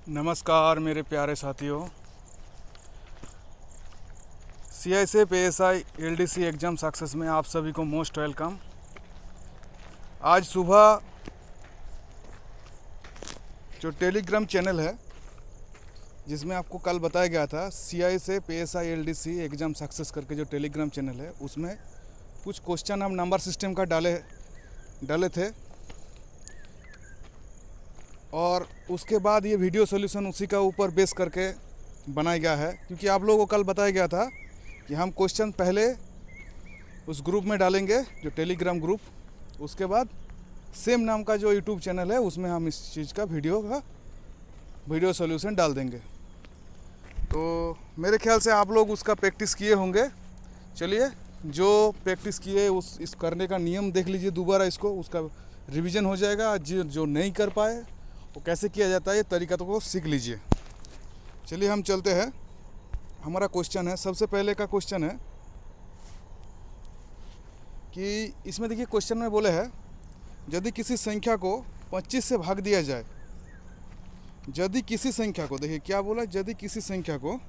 नमस्कार मेरे प्यारे साथियों। CISF ASI LDC exam success में आप सभी को मोस्ट वेलकम। आज सुबह जो टेलीग्राम चैनल है जिसमें आपको कल बताया गया था CISF ASI LDC exam success करके जो टेलीग्राम चैनल है उसमें कुछ क्वेश्चन हम नंबर सिस्टम का डाले थे और उसके बाद ये वीडियो सॉल्यूशन उसी का ऊपर बेस करके बनाया गया है, क्योंकि आप लोगों को कल बताया गया था कि हम क्वेश्चन पहले उस ग्रुप में डालेंगे जो टेलीग्राम ग्रुप, उसके बाद सेम नाम का जो यूट्यूब चैनल है उसमें हम इस चीज़ का वीडियो सॉल्यूशन डाल देंगे। तो मेरे ख्याल से आप लोग उसका प्रैक्टिस किए होंगे। चलिए, जो प्रैक्टिस किए इस करने का नियम देख लीजिए दोबारा, इसको उसका रिवीजन हो जाएगा। जो नहीं कर पाए वो कैसे किया जाता है ये तरीका तो को सीख लीजिए। चलिए हम चलते हैं। हमारा क्वेश्चन है, सबसे पहले का क्वेश्चन है कि इसमें देखिए क्वेश्चन में बोले हैं यदि किसी संख्या को 25 से भाग दिया जाए, यदि किसी संख्या को, देखिए क्या बोला, यदि किसी संख्या को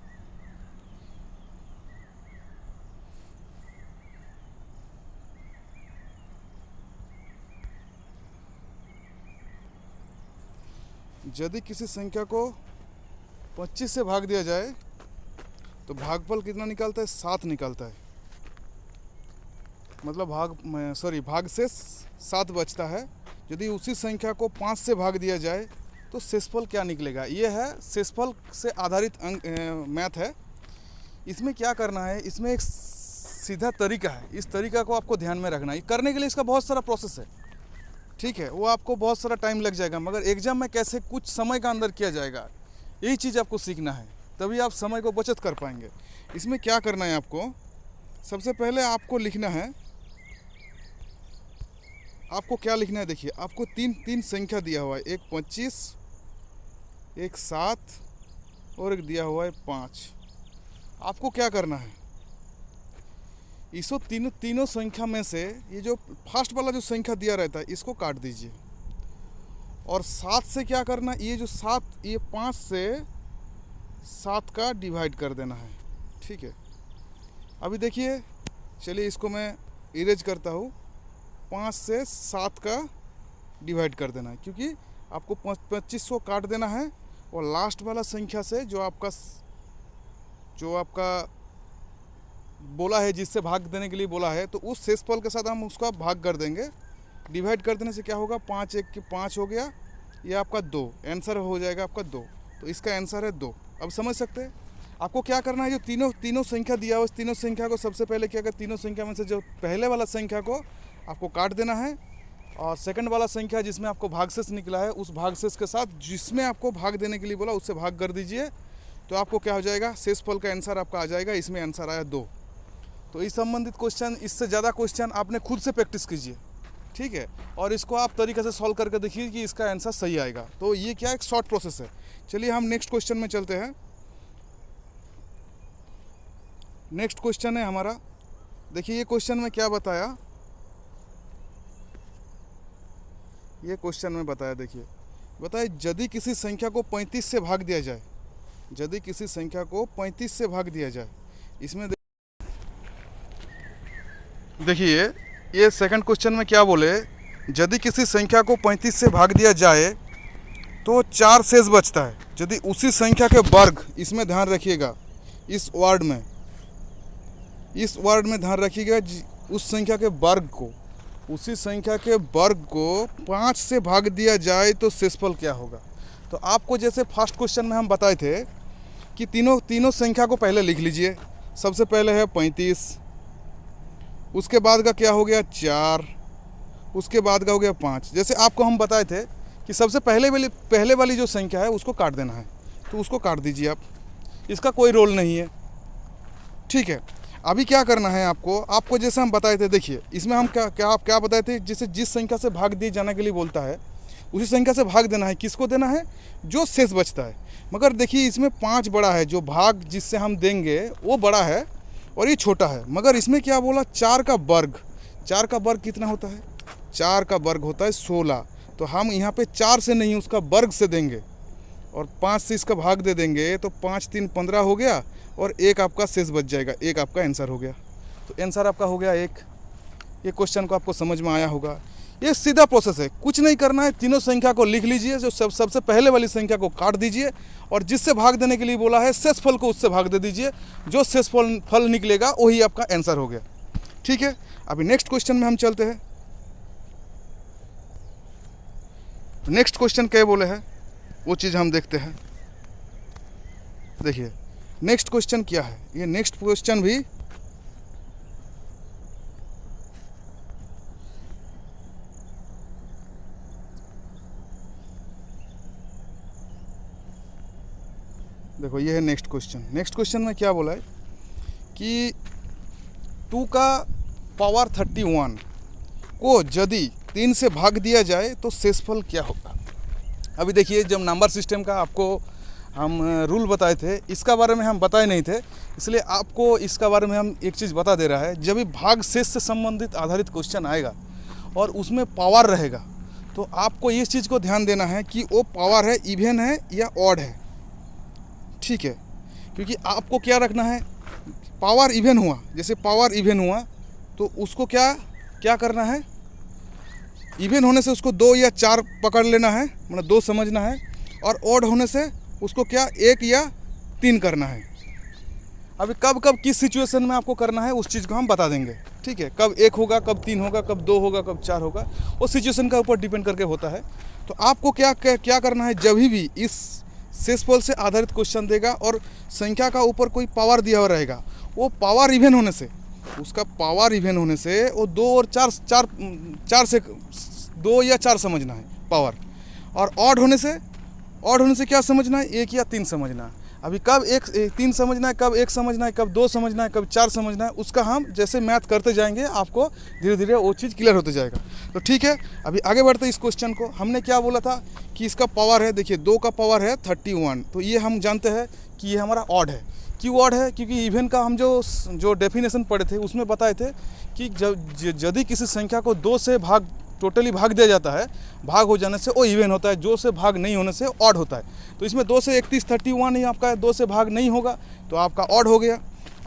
यदि किसी संख्या को 25 से भाग दिया जाए तो भागफल कितना निकलता है? 7 निकलता है। मतलब भाग से 7 बचता है। यदि उसी संख्या को 5 से भाग दिया जाए तो शेषफल क्या निकलेगा? ये है शेषफल से आधारित मैथ है। इसमें क्या करना है, इसमें एक सीधा तरीका है, इस तरीका को आपको ध्यान में रखना है। करने के लिए इसका बहुत सारा प्रोसेस है, ठीक है, वो आपको बहुत सारा टाइम लग जाएगा, मगर एग्जाम में कैसे कुछ समय का अंदर किया जाएगा यही चीज़ आपको सीखना है, तभी आप समय को बचत कर पाएंगे। इसमें क्या करना है आपको, सबसे पहले आपको लिखना है, आपको क्या लिखना है, देखिए आपको तीन संख्या दिया हुआ है, एक 25, एक 7 और एक दिया हुआ है 5। आपको क्या करना है, इसको तीनों संख्या में से ये जो फर्स्ट वाला जो संख्या दिया रहता है इसको काट दीजिए, और 7 से क्या करना, ये जो 7, ये 5 से 7 का डिवाइड कर देना है, ठीक है। अभी देखिए, चलिए इसको मैं इरेज करता हूँ। 5 से 7 का डिवाइड कर देना है, क्योंकि आपको 25 को काट देना है और लास्ट वाला संख्या से जो आपका बोला है, जिससे भाग देने के लिए बोला है, तो उस शेषफल के साथ हम उसका भाग कर देंगे। डिवाइड कर देने से क्या होगा, 5 1 की 5 हो गया, ये आपका 2 आंसर हो जाएगा आपका 2। तो इसका आंसर है 2। अब समझ सकते हैं आपको क्या करना है। जो तीनों संख्या दिया हुआ, उस तीनों संख्या को सबसे पहले क्या कर, तीनों संख्या में से जो पहले वाला संख्या को आपको काट देना है, और सेकंड वाला संख्या जिसमें आपको भागशेष निकला है उस भागशेष के साथ जिसमें आपको भाग देने के लिए बोला उससे भाग कर दीजिए। तो आपको क्या हो जाएगा, शेषफल का आंसर आपका आ जाएगा। इसमें आंसर आया 2। तो इस संबंधित क्वेश्चन, इससे ज़्यादा क्वेश्चन आपने खुद से प्रैक्टिस कीजिए, ठीक है, और इसको आप तरीके से सॉल्व करके देखिए कि इसका आंसर सही आएगा। तो ये क्या एक शॉर्ट प्रोसेस है। चलिए हम नेक्स्ट क्वेश्चन में चलते हैं। नेक्स्ट क्वेश्चन है हमारा, देखिए ये क्वेश्चन में क्या बताया, ये क्वेश्चन में बताया, देखिए बताए यदि किसी संख्या को 35 से भाग दिया जाए, यदि किसी संख्या को 35 से भाग दिया जाए, इसमें देखिए ये सेकंड क्वेश्चन में क्या बोले, यदि किसी संख्या को 35 से भाग दिया जाए तो 4 शेष बचता है। यदि उसी संख्या के वर्ग, इसमें ध्यान रखिएगा, इस वर्ड में ध्यान रखिएगा, उस संख्या के वर्ग को, उसी संख्या के वर्ग को 5 से भाग दिया जाए तो शेषफल क्या होगा। तो आपको जैसे फर्स्ट क्वेश्चन में हम बताए थे कि तीनों संख्या को पहले लिख लीजिए। सबसे पहले है 35, उसके बाद का क्या हो गया 4, उसके बाद का हो गया 5। जैसे आपको हम बताए थे कि सबसे पहले वाली जो संख्या है उसको काट देना है, तो उसको काट दीजिए आप, इसका कोई रोल नहीं है, ठीक है। अभी क्या करना है आपको जैसे हम बताए थे, देखिए इसमें हम क्या बताए थे, जैसे जिस संख्या से भाग दिए जाने के लिए बोलता है उसी संख्या से भाग देना है। किसको देना है, जो शेष बचता है। मगर देखिए इसमें 5 बड़ा है, जो भाग जिससे हम देंगे वो बड़ा है और ये छोटा है। मगर इसमें क्या बोला, 4 का वर्ग, 4 का वर्ग कितना होता है, 4 का वर्ग होता है 16। तो हम यहाँ पे 4 से नहीं उसका वर्ग से देंगे, और 5 से इसका भाग दे देंगे तो 5 3 15 हो गया और एक आपका शेष बच जाएगा, एक आपका आंसर हो गया। तो आंसर आपका हो गया एक। ये क्वेश्चन को आपको समझ में आया होगा। ये सीधा प्रोसेस है, कुछ नहीं करना है, तीनों संख्या को लिख लीजिए, जो सबसे पहले वाली संख्या को काट दीजिए और जिससे भाग देने के लिए बोला है शेषफल को उससे भाग दे दीजिए, जो शेषफल निकलेगा वही आपका आंसर हो गया। ठीक है, अभी नेक्स्ट क्वेश्चन में हम चलते हैं। तो नेक्स्ट क्वेश्चन क्या बोले हैं वो चीज़ हम देखते हैं। देखिए नेक्स्ट क्वेश्चन क्या है। ये नेक्स्ट क्वेश्चन भी देखो, ये है नेक्स्ट क्वेश्चन। नेक्स्ट क्वेश्चन में क्या बोला है कि 2 का पावर 31 को यदि 3 से भाग दिया जाए तो शेषफल क्या होगा। अभी देखिए, जब नंबर सिस्टम का आपको हम रूल बताए थे, इसका बारे में हम बताए नहीं थे, इसलिए आपको इसका बारे में हम एक चीज़ बता दे रहा है। जब भी भाग शेष से संबंधित आधारित क्वेश्चन आएगा और उसमें पावर रहेगा तो आपको इस चीज़ को ध्यान देना है कि वो पावर है इवन है या ऑड है। ठीक है, क्योंकि आपको क्या रखना है, पावर इवन हुआ, जैसे पावर इवन हुआ तो उसको क्या करना है, इवन होने से उसको 2 या 4 पकड़ लेना है, मतलब 2 समझना है, और ऑड होने से उसको 1 या 3 करना है। अभी कब कब किस सिचुएशन में आपको करना है उस चीज़ को हम बता देंगे। ठीक है, कब 1 होगा, कब 3 होगा, कब 2 होगा, कब 4 होगा, वो सिचुएशन का ऊपर डिपेंड करके होता है। तो आपको क्या करना है, जब भी इस शेषफल से आधारित क्वेश्चन देगा और संख्या का ऊपर कोई पावर दिया हुआ रहेगा, वो पावर इवन होने से, उसका पावर इवन होने से वो 2 और 4 से 2 या 4 समझना है पावर, और ऑड होने से क्या समझना है, 1 या 3 समझना है। अभी कब 3 समझना है, कब 1 समझना है, कब 2 समझना है, कब 4 समझना है, उसका हम जैसे मैथ करते जाएंगे आपको धीरे धीरे वो चीज़ क्लियर होते जाएगा। तो ठीक है, अभी आगे बढ़ते हैं। इस क्वेश्चन को हमने क्या बोला था कि इसका पावर है, देखिए 2 का पावर है 31, तो ये हम जानते हैं कि ये हमारा ऑड है। क्यों ऑड है, क्योंकि इवन का हम जो डेफिनेशन पढ़े थे उसमें बताए थे कि यदि किसी संख्या को 2 से टोटली भाग दिया जाता है, भाग हो जाने से वो इवन होता है, 2 से भाग नहीं होने से ऑड होता है। तो इसमें 2 से 31 ही आपका 2 से भाग नहीं होगा तो आपका ऑड हो गया।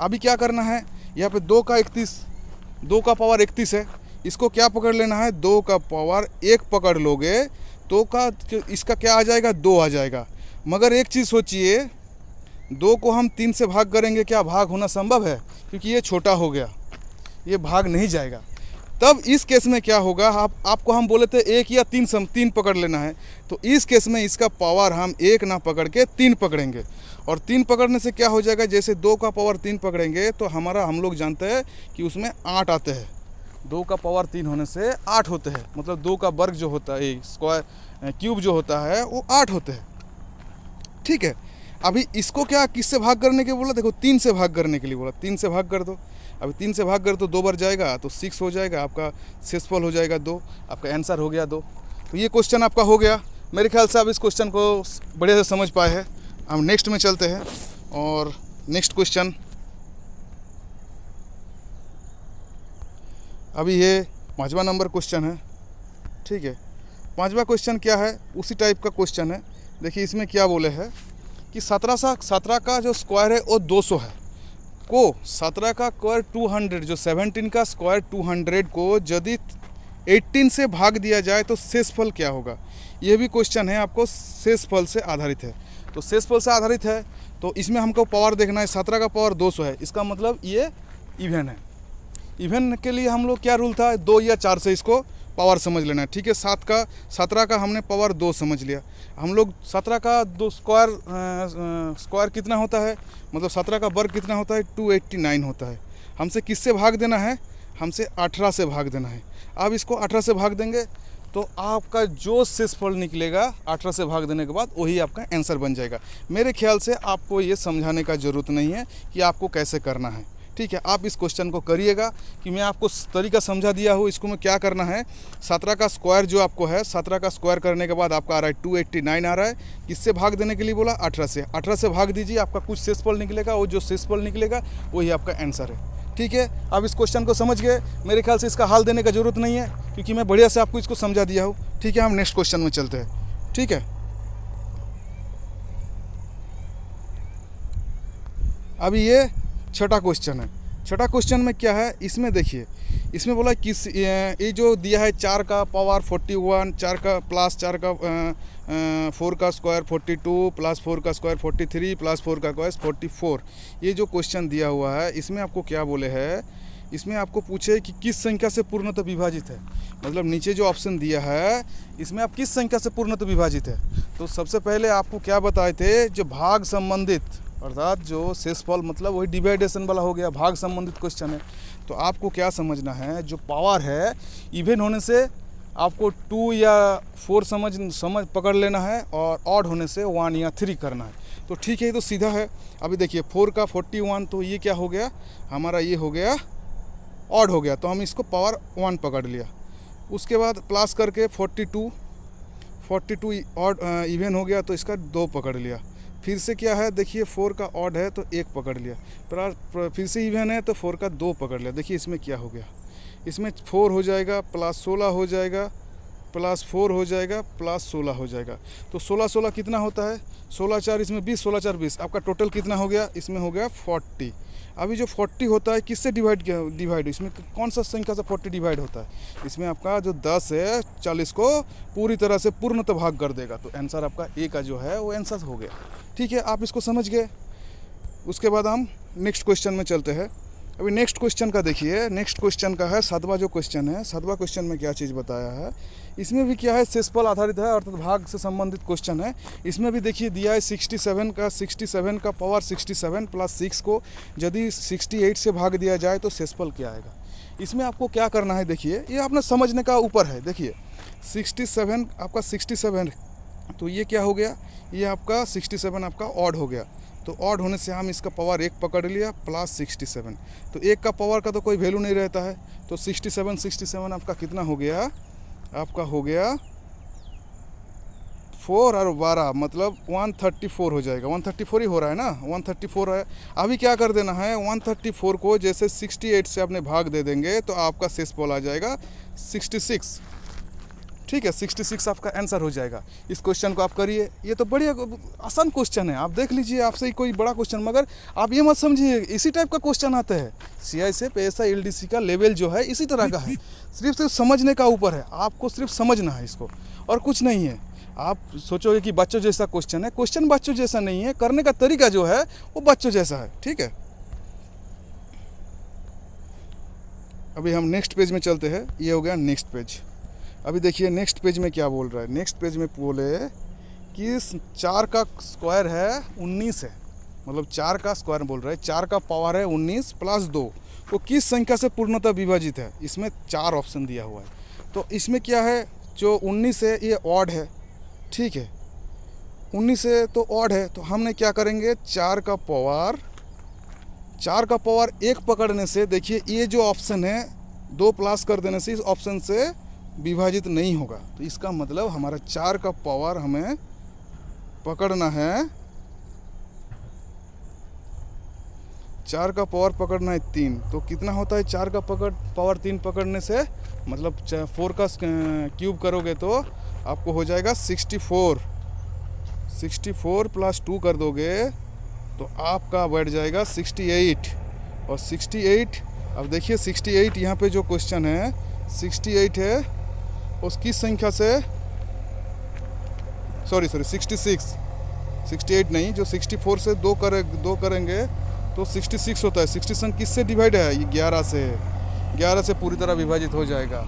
अभी क्या करना है, यहाँ पे 2 का पावर 31 है, इसको क्या पकड़ लेना है, 2 का पावर 1 पकड़ लोगे तो इसका क्या आ जाएगा, 2 आ जाएगा। मगर एक चीज़ सोचिए, 2 को हम 3 से भाग करेंगे, क्या भाग होना संभव है, क्योंकि ये छोटा हो गया, ये भाग नहीं जाएगा। तब इस केस में क्या होगा, आपको हम बोले थे 1 या 3 पकड़ लेना है, तो इस केस में इसका पावर हम 1 ना पकड़ के 3 पकड़ेंगे, और 3 पकड़ने से क्या हो जाएगा, जैसे 2 का पावर 3 पकड़ेंगे तो हम लोग जानते हैं कि उसमें 8 आते हैं। 2 का पावर 3 होने से 8 होते हैं, मतलब 2 का वर्ग जो होता है, स्क्वायर क्यूब जो होता है वो 8 होते हैं। ठीक है, अभी इसको किससे भाग करने के बोला, देखो 3 से भाग करने के लिए बोला, 3 से भाग कर दो। अभी 3 से भाग कर तो 2 बार जाएगा तो 6 हो जाएगा, आपका शेषफल हो जाएगा 2, आपका आंसर हो गया 2। तो ये क्वेश्चन आपका हो गया। मेरे ख्याल से आप इस क्वेश्चन को बढ़िया से समझ पाए हैं। हम नेक्स्ट में चलते हैं, और नेक्स्ट क्वेश्चन अभी ये 5वां नंबर क्वेश्चन है। ठीक है, 5वां क्वेश्चन क्या है, उसी टाइप का क्वेश्चन है। देखिए इसमें क्या बोले हैं कि 17 का जो स्क्वायर है वो 200 है, को 17 का स्क्वायर 200, जो 17 का स्क्वायर 200 को यदि 18 से भाग दिया जाए तो शेषफल क्या होगा। यह भी क्वेश्चन है, आपको शेषफल से आधारित है। तो शेषफल से आधारित है तो इसमें हमको पावर देखना है, 17 का पावर 200 है, इसका मतलब ये इवन है। इवन के लिए हम लोग क्या रूल था, 2 या 4 से इसको पावर समझ लेना है। ठीक है, 17 का हमने पावर 2 समझ लिया। हम लोग 17 का 2 स्क्वायर कितना होता है, मतलब 17 का वर्ग कितना होता है, 289 होता है। हमसे किससे भाग देना है, हमसे 18 से भाग देना है। अब इसको 18 से भाग देंगे तो आपका जो शेषफल निकलेगा 18 से भाग देने के बाद वही आपका आंसर बन जाएगा। मेरे ख्याल से आपको ये समझाने का ज़रूरत नहीं है कि आपको कैसे करना है। ठीक है, आप इस क्वेश्चन को करिएगा कि मैं आपको तरीका समझा दिया हूँ। इसको में क्या करना है, 17 का स्क्वायर जो आपको है, 17 का स्क्वायर करने के बाद आपका आ रहा है 289 आ रहा है। किससे भाग देने के लिए बोला, 18 से भाग दीजिए, आपका कुछ शेषफल निकलेगा, वो जो शेषफल निकलेगा वही आपका आंसर है। ठीक है, आप इस क्वेश्चन को समझ गए। मेरे ख्याल से इसका हल देने का ज़रूरत नहीं है, क्योंकि मैं बढ़िया से आपको इसको समझा दिया हूँ। ठीक है, हम नेक्स्ट क्वेश्चन में चलते हैं। ठीक है, अभी ये छठा क्वेश्चन है। छठा क्वेश्चन में क्या है, इसमें देखिए, इसमें बोला किस ये जो दिया है 4 का पावर 41, 4 का प्लस 4 का 4 का स्क्वायर 42 प्लस 4 का स्क्वायर 43 प्लस 4 का स्क्वायर 44। ये जो क्वेश्चन दिया हुआ है इसमें आपको क्या बोले हैं, इसमें आपको पूछे कि किस संख्या से पूर्णतः विभाजित है। मतलब नीचे जो ऑप्शन दिया है इसमें आप किस संख्या से पूर्णतः विभाजित है। तो सबसे पहले आपको क्या बताए थे, जो भाग संबंधित अर्थात जो शेषफल मतलब वही डिवाइडेशन वाला हो गया, भाग संबंधित क्वेश्चन है। तो आपको क्या समझना है, जो पावर है इवन होने से आपको 2 या 4 समझ पकड़ लेना है और ऑड होने से 1 या 3 करना है। तो ठीक है, ये तो सीधा है। अभी देखिए 4 का 41, तो ये क्या हो गया हमारा, ये हो गया ऑड हो गया, तो हम इसको पावर 1 पकड़ लिया। उसके बाद प्लस करके 42 ऑड इवन हो गया तो इसका 2 पकड़ लिया। फिर से क्या है, देखिए 4 का ऑड है तो 1 पकड़ लिया, फिर से इवन है तो 4 का 2 पकड़ लिया। देखिए इसमें क्या हो गया, इसमें 4 हो जाएगा प्लस 16 हो जाएगा प्लस 4 हो जाएगा प्लस 16 हो जाएगा। तो 16 कितना होता है, 16 4 इसमें 20, 16 4 20, आपका टोटल कितना हो गया, इसमें हो गया 40। अभी जो 40 होता है किससे डिवाइड इसमें कौन सा संख्या से 40 डिवाइड होता है, इसमें आपका जो 10 है 40 को पूरी तरह से पूर्णतः भाग कर देगा। तो आंसर आपका ए का जो है वो आंसर हो गया। ठीक है, आप इसको समझ गए। उसके बाद हम नेक्स्ट क्वेश्चन में चलते हैं। अभी नेक्स्ट क्वेश्चन का देखिए, नेक्स्ट क्वेश्चन का है 7वां जो क्वेश्चन है। 7वां क्वेश्चन में क्या चीज़ बताया है, इसमें भी क्या है शेषफल आधारित है अर्थात भाग से संबंधित क्वेश्चन है। इसमें भी देखिए दिया है 67 का पावर 67 प्लस 6 को यदि 68 से भाग दिया जाए तो शेषफल क्या आएगा। इसमें आपको क्या करना है, देखिए ये आपने समझने का ऊपर है। देखिए 67 आपका 67, तो ये क्या हो गया, ये आपका 67 आपका ऑड हो गया। तो ऑड होने से हम इसका पावर 1 पकड़ लिया प्लस 67। तो 1 का पावर का तो कोई वैल्यू नहीं रहता है। तो 67 आपका कितना हो गया, आपका हो गया 4 और 12 मतलब 134 हो जाएगा। 134 ही हो रहा है ना, 134 है। अभी क्या कर देना है, 134 को जैसे 68 से अपने भाग दे देंगे तो आपका शेषफल आ जाएगा 66। ठीक है, 66 आपका आंसर हो जाएगा। इस क्वेश्चन को आप करिए, ये तो बढ़िया आसान क्वेश्चन है, आप देख लीजिए। आपसे ही कोई बड़ा क्वेश्चन, मगर आप ये मत समझिए इसी टाइप का क्वेश्चन आता है। CI से PSI LDC का लेवल जो है इसी तरह का है, सिर्फ समझने का ऊपर है। आपको सिर्फ समझना है इसको और कुछ नहीं है। आप सोचोगे कि बच्चों जैसा क्वेश्चन है, क्वेश्चन बच्चों जैसा नहीं है, करने का तरीका जो है वो बच्चों जैसा है। ठीक है, अभी हम नेक्स्ट पेज में चलते हैं। ये हो गया नेक्स्ट पेज। अभी देखिए नेक्स्ट पेज में क्या बोल रहा है। नेक्स्ट पेज में बोले कि 4 का स्क्वायर है 19 है, मतलब 4 का स्क्वायर बोल रहा है, 4 का पावर है 19 प्लस 2 को किस संख्या से पूर्णतः विभाजित है। इसमें 4 ऑप्शन दिया हुआ है। तो इसमें क्या है, जो 19 है ये ऑड है। ठीक है, 19 है तो ऑड है, तो हमने क्या करेंगे, 4 का पावर 1 पकड़ने से देखिए ये जो ऑप्शन है 2 प्लस कर देने से इस ऑप्शन से विभाजित नहीं होगा। तो इसका मतलब हमारा 4 का पावर हमें पकड़ना है, 4 का पावर पकड़ना है 3। तो कितना होता है 4 का पावर 3 पकड़ने से, मतलब 4 का क्यूब करोगे तो आपको हो जाएगा 64 प्लस 2 कर दोगे तो आपका बैठ जाएगा 68। और 68, अब देखिए 68 यहाँ पे जो क्वेश्चन है 68 है उसकी संख्या से, सॉरी 68 नहीं, जो 64 से 2 करेंगे तो 66 होता है। 66 किससे डिवाइड है, ये 11 से पूरी तरह विभाजित हो जाएगा।